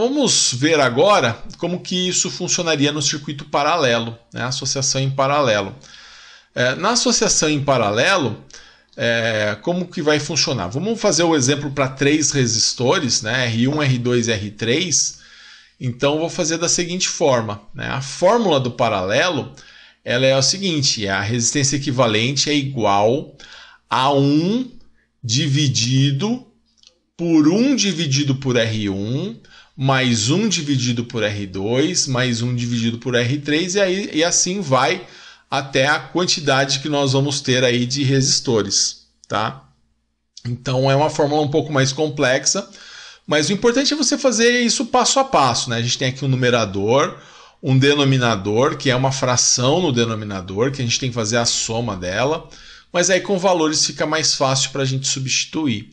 vamos ver agora como que isso funcionaria no circuito paralelo, né? Associação em paralelo. Na associação em paralelo, como que vai funcionar? Vamos fazer o exemplo para 3 resistores, né? R1, R2 e R3. Então, vou fazer da seguinte forma, né? A fórmula do paralelo ela é o seguinte, a resistência equivalente é igual a 1 dividido por 1 dividido por R1, mais 1 dividido por R2, mais 1 dividido por R3, e assim vai até a quantidade que nós vamos ter aí de resistores, tá? Então é uma fórmula um pouco mais complexa, mas o importante é você fazer isso passo a passo, né? A gente tem aqui um numerador, um denominador, que é uma fração no denominador, que a gente tem que fazer a soma dela, mas aí com valores fica mais fácil para a gente substituir.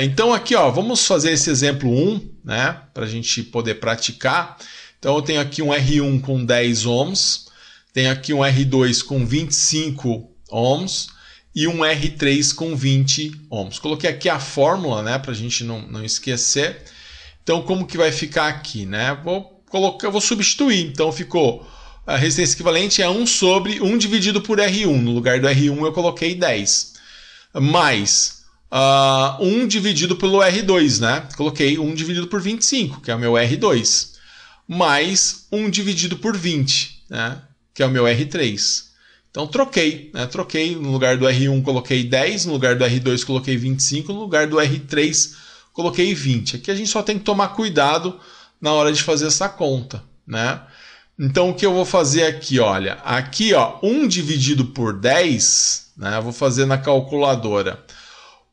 Então aqui, ó, vamos fazer esse exemplo 1, né, para a gente poder praticar. Então eu tenho aqui um R1 com 10 ohms, tenho aqui um R2 com 25 ohms e um R3 com 20 ohms. Coloquei aqui a fórmula, né, para a gente não esquecer. Então como que vai ficar aqui, né? Eu vou substituir. Então ficou a resistência equivalente é 1 sobre 1 dividido por R1. No lugar do R1 eu coloquei 10. Mais 1 dividido pelo R2, né? Coloquei 1 dividido por 25, que é o meu R2. Mais 1 dividido por 20, né? Que é o meu R3. Então troquei, né? Troquei, no lugar do R1 coloquei 10, no lugar do R2 coloquei 25, no lugar do R3 coloquei 20. Aqui a gente só tem que tomar cuidado na hora de fazer essa conta, né? Então o que eu vou fazer aqui, olha, aqui ó, 1 dividido por 10, né? Eu vou fazer na calculadora.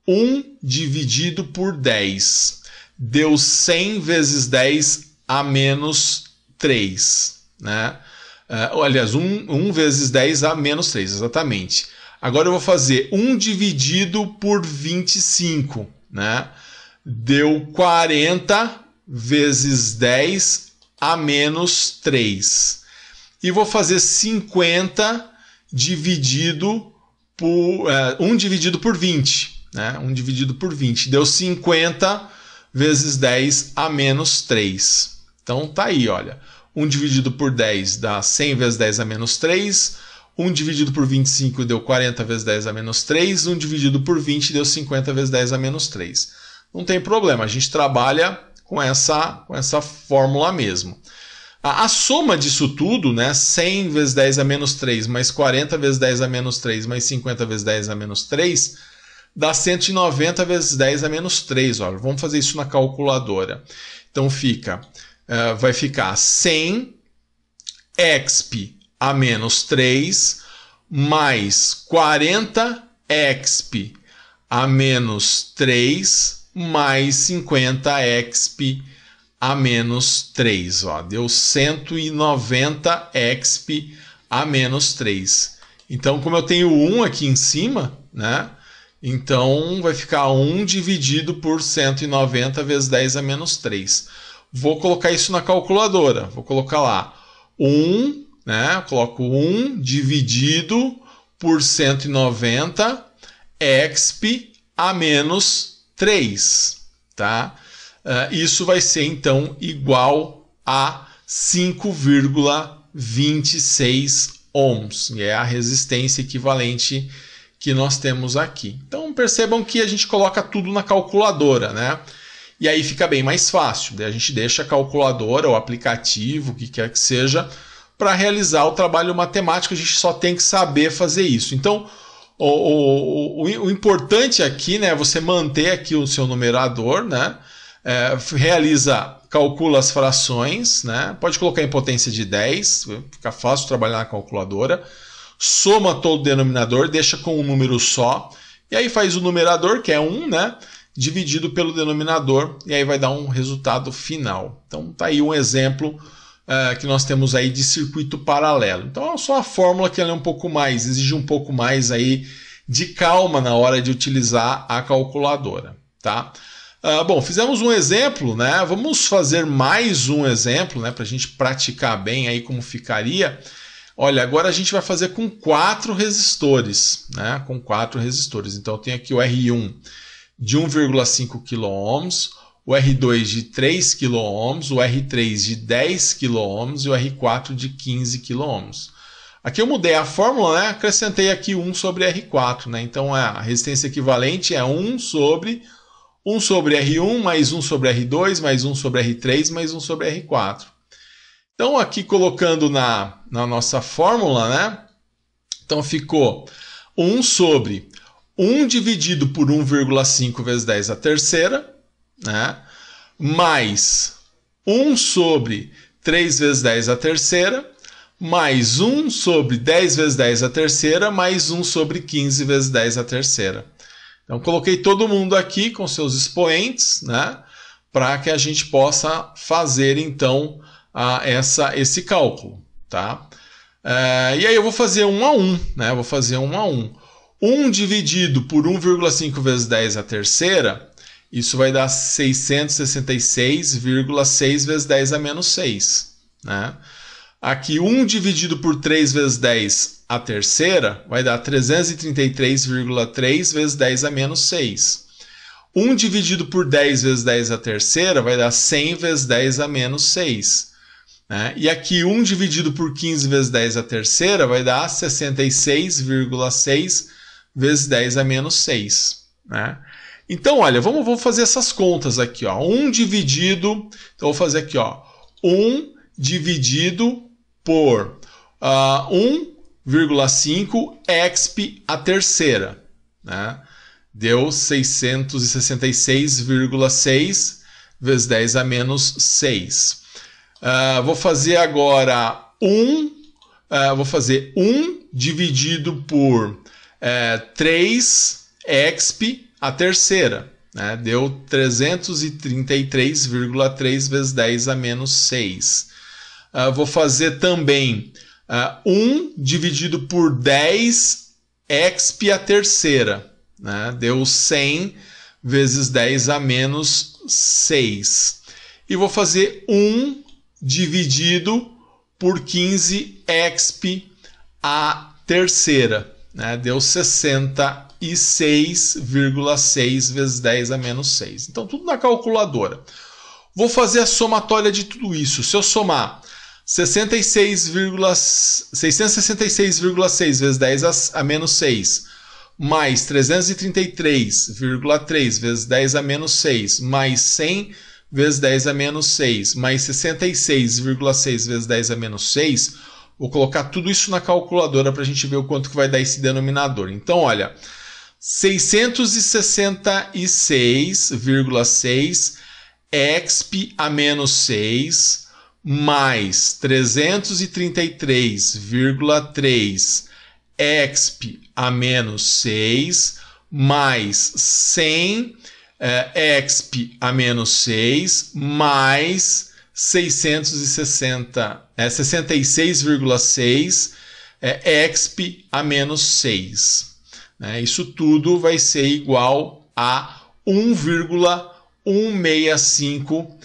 1 dividido por 10 deu 100 vezes 10 a menos 3, né? Aliás, 1 vezes 10 a menos 3, exatamente. Agora eu vou fazer 1 dividido por 25, né? Deu 40 vezes 10 a menos 3. E vou fazer 50 dividido por 1 dividido por 20, né? 1 dividido por 20 deu 50 vezes 10 a menos 3. Então tá aí, olha. 1 dividido por 10 dá 100 vezes 10 a menos 3. 1 dividido por 25 deu 40 vezes 10 a menos 3. 1 dividido por 20 deu 50 vezes 10 a menos 3. Não tem problema, a gente trabalha com essa fórmula mesmo. A soma disso tudo, né, 100 vezes 10 a menos 3, mais 40 vezes 10 a menos 3, mais 50 vezes 10 a menos 3, dá 190 vezes 10 a menos 3. Olha, vamos fazer isso na calculadora. Então vai ficar 100 exp a menos 3, mais 40 exp a menos 3, mais 50 exp a menos 3. Ó, deu 190 exp a menos 3. Então, como eu tenho 1 aqui em cima, né? Então, vai ficar 1 dividido por 190 vezes 10 a menos 3. Vou colocar isso na calculadora. Vou colocar lá 1, né? Eu coloco 1 dividido por 190 exp a menos 3, tá? Isso vai ser, então, igual a 5,26 ohms. E é a resistência equivalente que nós temos aqui. Então, percebam que a gente coloca tudo na calculadora, né? E aí fica bem mais fácil. Daí a gente deixa a calculadora, o aplicativo, o que quer que seja, para realizar o trabalho matemático. A gente só tem que saber fazer isso. Então, o importante aqui, né, é você manter aqui o seu numerador, né? Calcula as frações, né? Pode colocar em potência de 10, fica fácil trabalhar na calculadora. Soma todo o denominador, deixa com um número só. E aí faz o numerador, que é 1, né? Dividido pelo denominador, e aí vai dar um resultado final. Então tá aí um exemplo que nós temos aí de circuito paralelo. Então é só a fórmula que ela é um pouco mais, exige um pouco mais aí de calma na hora de utilizar a calculadora, tá? Bom, fizemos um exemplo, né? Vamos fazer mais um exemplo, né? Para a gente praticar bem aí como ficaria. Olha, agora a gente vai fazer com 4 resistores, né? Com 4 resistores. Então eu tenho aqui o R1 de 1,5 kΩ, o R2 de 3 kΩ, o R3 de 10 kΩ e o R4 de 15 kΩ. Aqui eu mudei a fórmula, né? Acrescentei aqui 1 sobre R4, né? Então a resistência equivalente é 1 sobre R1 mais 1 sobre R2 mais 1 sobre R3 mais 1 sobre R4. Então aqui colocando na nossa fórmula, né? Então ficou 1 sobre 1 dividido por 1,5 vezes 10 à terceira, né? Mais 1 sobre 3 vezes 10 à terceira, mais 1 sobre 10 vezes 10 à terceira, mais 1 sobre 15 vezes 10 à terceira. Então, coloquei todo mundo aqui com seus expoentes, né? Para que a gente possa fazer, então, esse cálculo, tá? E aí eu vou fazer 1 a 1, né? Vou fazer 1 a 1. 1 dividido por 1,5 vezes 10 à terceira, isso vai dar 666,6 vezes 10 a menos 6, né? Aqui 1 dividido por 3 vezes 10 à terceira vai dar 333,3 vezes 10 a menos 6. 1 dividido por 10 vezes 10 à terceira vai dar 100 vezes 10 a menos 6. Né? E aqui 1 dividido por 15 vezes 10 à terceira vai dar 66,6 vezes 10 a menos 6. Né? Então, olha, vamos fazer essas contas aqui. Ó. 1 dividido, então vou fazer aqui, ó, 1 dividido por 1,5 exp à terceira. Né? Deu 666,6 vezes 10 a menos 6. Vou fazer agora 1 dividido por 3 exp à terceira. Né? Deu 333,3 vezes 10 a menos 6. Vou fazer também 1 dividido por 10 exp à terceira. Né? Deu 100 vezes 10 a menos 6. E vou fazer 1 dividido por 15 exp à terceira. Né? Deu 66,6 vezes 10 a menos 6. Então, tudo na calculadora. Vou fazer a somatória de tudo isso. Se eu somar 666,6 vezes 10 a menos 6, mais 333,3 vezes 10 a menos 6, mais 100 vezes 10 a menos 6, mais 66,6 vezes 10 a menos 6, vou colocar tudo isso na calculadora para a gente ver o quanto que vai dar esse denominador. Então, olha, 666,6 exp a menos 6 mais 333,3 exp a menos 6 mais 100 exp a menos 6 mais 66,6 exp a menos 6. Isso tudo vai ser igual a 1,165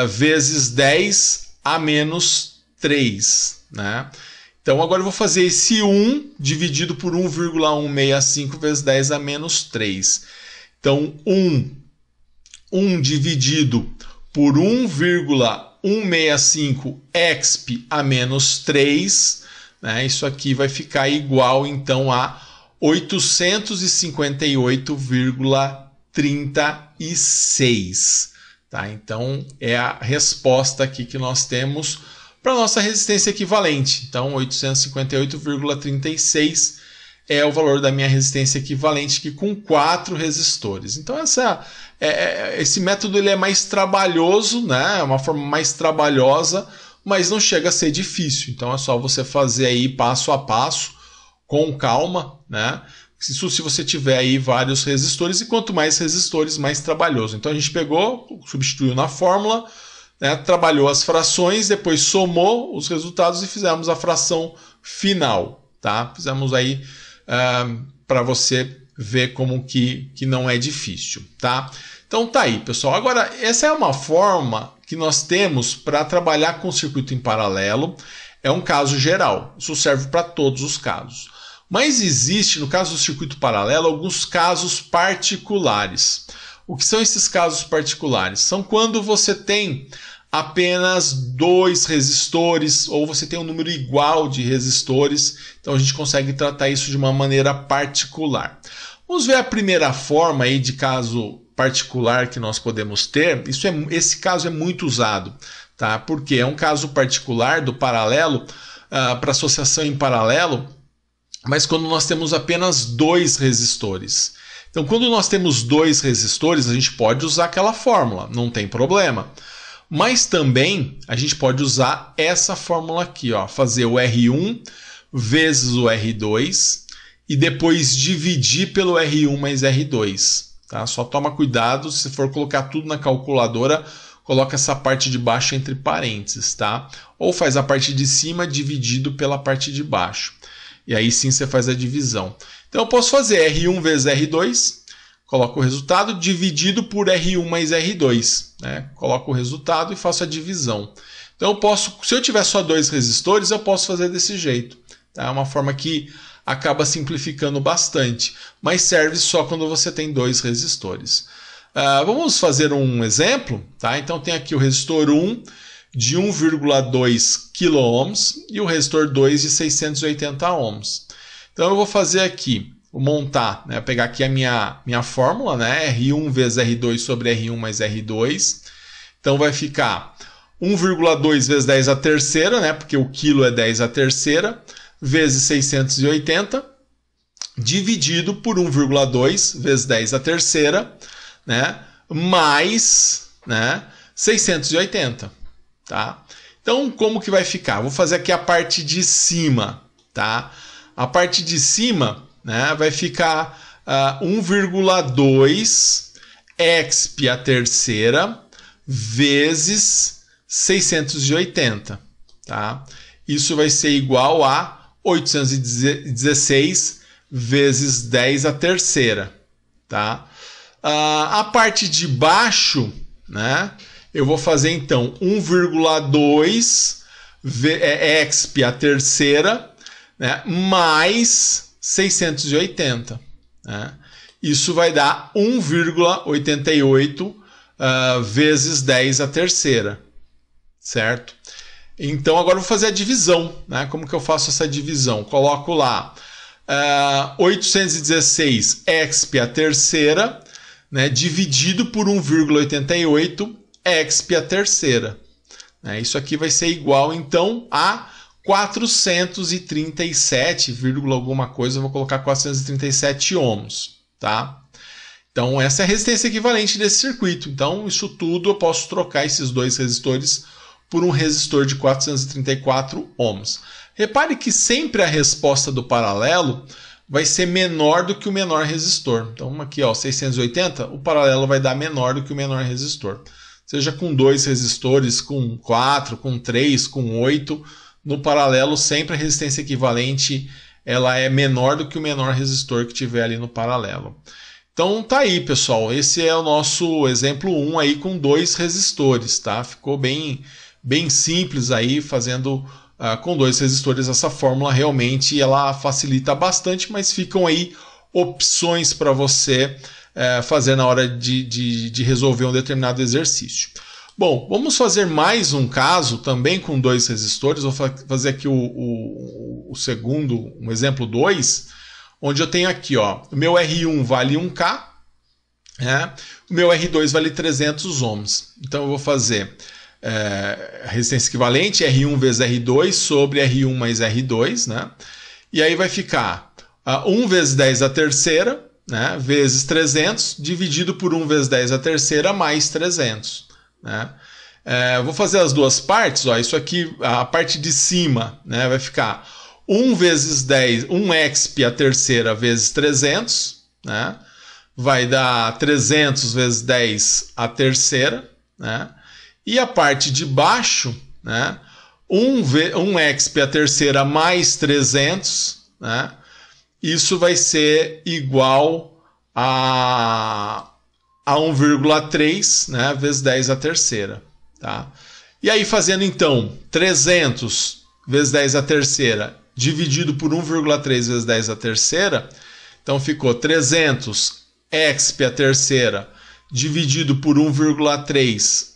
vezes 10 a menos 3. Né? Então, agora eu vou fazer esse 1 dividido por 1,165 vezes 10 a menos 3. Então, 1 dividido por 1,165 exp a menos 3, né? Isso aqui vai ficar igual, então, a 858,36. Tá? Então, é a resposta aqui que nós temos para a nossa resistência equivalente. Então, 858,36 é o valor da minha resistência equivalente aqui com 4 resistores. Então, esse método ele é mais trabalhoso, né? É uma forma mais trabalhosa, mas não chega a ser difícil. Então, é só você fazer aí passo a passo, com calma, né? Isso se você tiver aí vários resistores, e quanto mais resistores, mais trabalhoso. Então, a gente pegou, substituiu na fórmula, né? Trabalhou as frações, depois somou os resultados e fizemos a fração final. Tá? Fizemos aí para você ver como que não é difícil. Tá? Então tá aí, pessoal. Agora, essa é uma forma que nós temos para trabalhar com circuito em paralelo. É um caso geral. Isso serve para todos os casos. Mas existe, no caso do circuito paralelo, alguns casos particulares. O que são esses casos particulares? São quando você tem apenas 2 resistores ou você tem um número igual de resistores. Então a gente consegue tratar isso de uma maneira particular. Vamos ver a primeira forma aí de caso particular que nós podemos ter. Esse caso é muito usado, tá? Porque é um caso particular do paralelo para associação em paralelo, mas quando nós temos apenas 2 resistores. Então, quando nós temos 2 resistores, a gente pode usar aquela fórmula, não tem problema. Mas também a gente pode usar essa fórmula aqui, ó, fazer o R1 vezes o R2 e depois dividir pelo R1 mais R2. Tá? Só toma cuidado, se for colocar tudo na calculadora, coloca essa parte de baixo entre parênteses, tá? Ou faz a parte de cima dividido pela parte de baixo. E aí sim você faz a divisão. Então eu posso fazer R1 vezes R2, coloco o resultado, dividido por R1 mais R2. Né? Coloco o resultado e faço a divisão. Então eu posso, se eu tiver só 2 resistores, eu posso fazer desse jeito. Tá? É uma forma que acaba simplificando bastante, mas serve só quando você tem 2 resistores. Vamos fazer um exemplo. Tá? Então tem aqui o resistor 1 de 1,2 kΩ e o resistor 2 de 680 ohms. Então eu vou fazer aqui, vou montar, né, pegar aqui a minha fórmula, né, R1 vezes R2 sobre R1 mais R2. Então vai ficar 1,2 vezes 10 à terceira, né, porque o quilo é 10 à terceira, vezes 680, dividido por 1,2 vezes 10 à terceira, né, mais, né, 680. Tá? Então, como que vai ficar? Vou fazer aqui a parte de cima. Tá? A parte de cima, né, vai ficar 1,2 exp à terceira vezes 680. Tá? Isso vai ser igual a 816 vezes 10 à terceira. Tá? A parte de baixo, né, eu vou fazer então 1,2 exp à terceira, né, mais 680. Né? Isso vai dar 1,88 vezes 10 à terceira. Certo? Então agora eu vou fazer a divisão. Né? Como que eu faço essa divisão? Coloco lá 816 exp à terceira, né, dividido por 1,88 exp à terceira. Isso aqui vai ser igual, então, a 437, alguma coisa, eu vou colocar 437 ohms. Tá? Então, essa é a resistência equivalente desse circuito. Então, isso tudo eu posso trocar esses 2 resistores por um resistor de 434 ohms. Repare que sempre a resposta do paralelo vai ser menor do que o menor resistor. Então, aqui, ó, 680, o paralelo vai dar menor do que o menor resistor. Seja com 2 resistores, com 4, com 3, com 8, no paralelo sempre a resistência equivalente ela é menor do que o menor resistor que tiver ali no paralelo. Então tá aí, pessoal, esse é o nosso exemplo 1 aí com 2 resistores, tá? Ficou bem simples aí, fazendo com 2 resistores essa fórmula, realmente ela facilita bastante, mas ficam aí opções para você fazer na hora de resolver um determinado exercício. Bom, vamos fazer mais um caso também com 2 resistores. Vou fazer aqui o segundo, um exemplo 2, onde eu tenho aqui, ó, o meu R1 vale 1K, né? O meu R2 vale 300 ohms. Então eu vou fazer resistência equivalente, R1 vezes R2 sobre R1 mais R2, né? E aí vai ficar 1 vezes 10 à terceira, né, vezes 300, dividido por 1 vezes 10 à terceira, mais 300. Né? Vou fazer as duas partes. Ó, isso aqui, a parte de cima, né, vai ficar 1 vezes 10, 1 exp à terceira vezes 300, né, vai dar 300 vezes 10 à terceira. Né, e a parte de baixo, né, 1 exp à terceira mais 300, né, isso vai ser igual a 1,3, né, vezes 10 à terceira. Tá? E aí fazendo então 300 vezes 10 à terceira dividido por 1,3 vezes 10 à terceira, então ficou 300 exp à terceira dividido por 1,3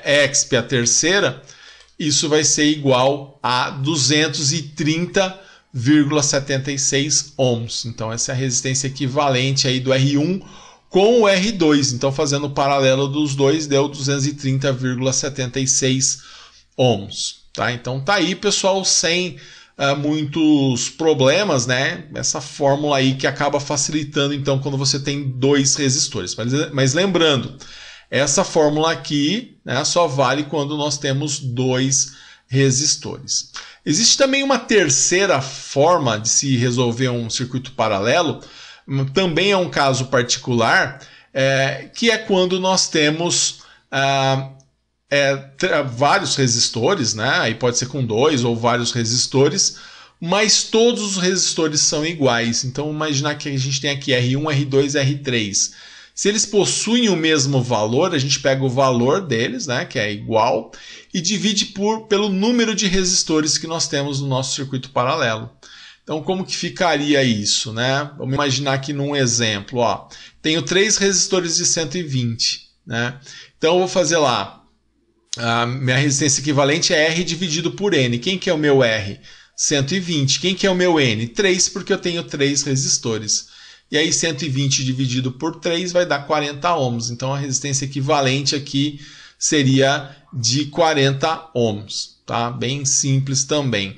exp a terceira, isso vai ser igual a 230,76 ohms. Então essa é a resistência equivalente aí do R1 com o R2. Então fazendo o paralelo dos dois deu 230,76 ohms. Tá? Então tá aí, pessoal, sem muitos problemas, né? Essa fórmula aí que acaba facilitando então quando você tem dois resistores. Mas lembrando, essa fórmula aqui, né, só vale quando nós temos dois resistores. Existe também uma terceira forma de se resolver um circuito paralelo, também é um caso particular, que é quando nós temos vários resistores, né? Aí pode ser com dois ou vários resistores, mas todos os resistores são iguais. Então imaginar que a gente tem aqui R1, R2, R3. Se eles possuem o mesmo valor, a gente pega o valor deles, né, que é igual, e divide pelo número de resistores que nós temos no nosso circuito paralelo. Então, como que ficaria isso, né? Vamos imaginar aqui num exemplo, ó, tenho 3 resistores de 120, né? Então, eu vou fazer lá, a minha resistência equivalente é R dividido por N. Quem que é o meu R? 120. Quem que é o meu N? 3, porque eu tenho 3 resistores. E aí 120 dividido por 3 vai dar 40 ohms. Então a resistência equivalente aqui seria de 40 ohms. Tá? Bem simples também.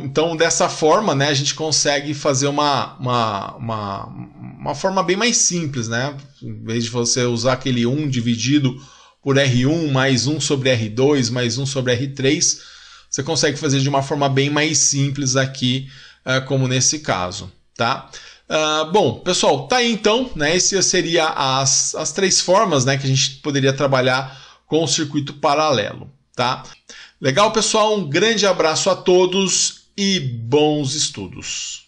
Então dessa forma, né, a gente consegue fazer uma forma bem mais simples. Né? Em vez de você usar aquele 1 dividido por R1 mais 1 sobre R2 mais 1 sobre R3, você consegue fazer de uma forma bem mais simples aqui, como nesse caso. Tá? Bom, pessoal, tá aí então, né? Essas seriam as 3 formas, né, que a gente poderia trabalhar com o circuito paralelo, tá? Legal, pessoal? Um grande abraço a todos e bons estudos!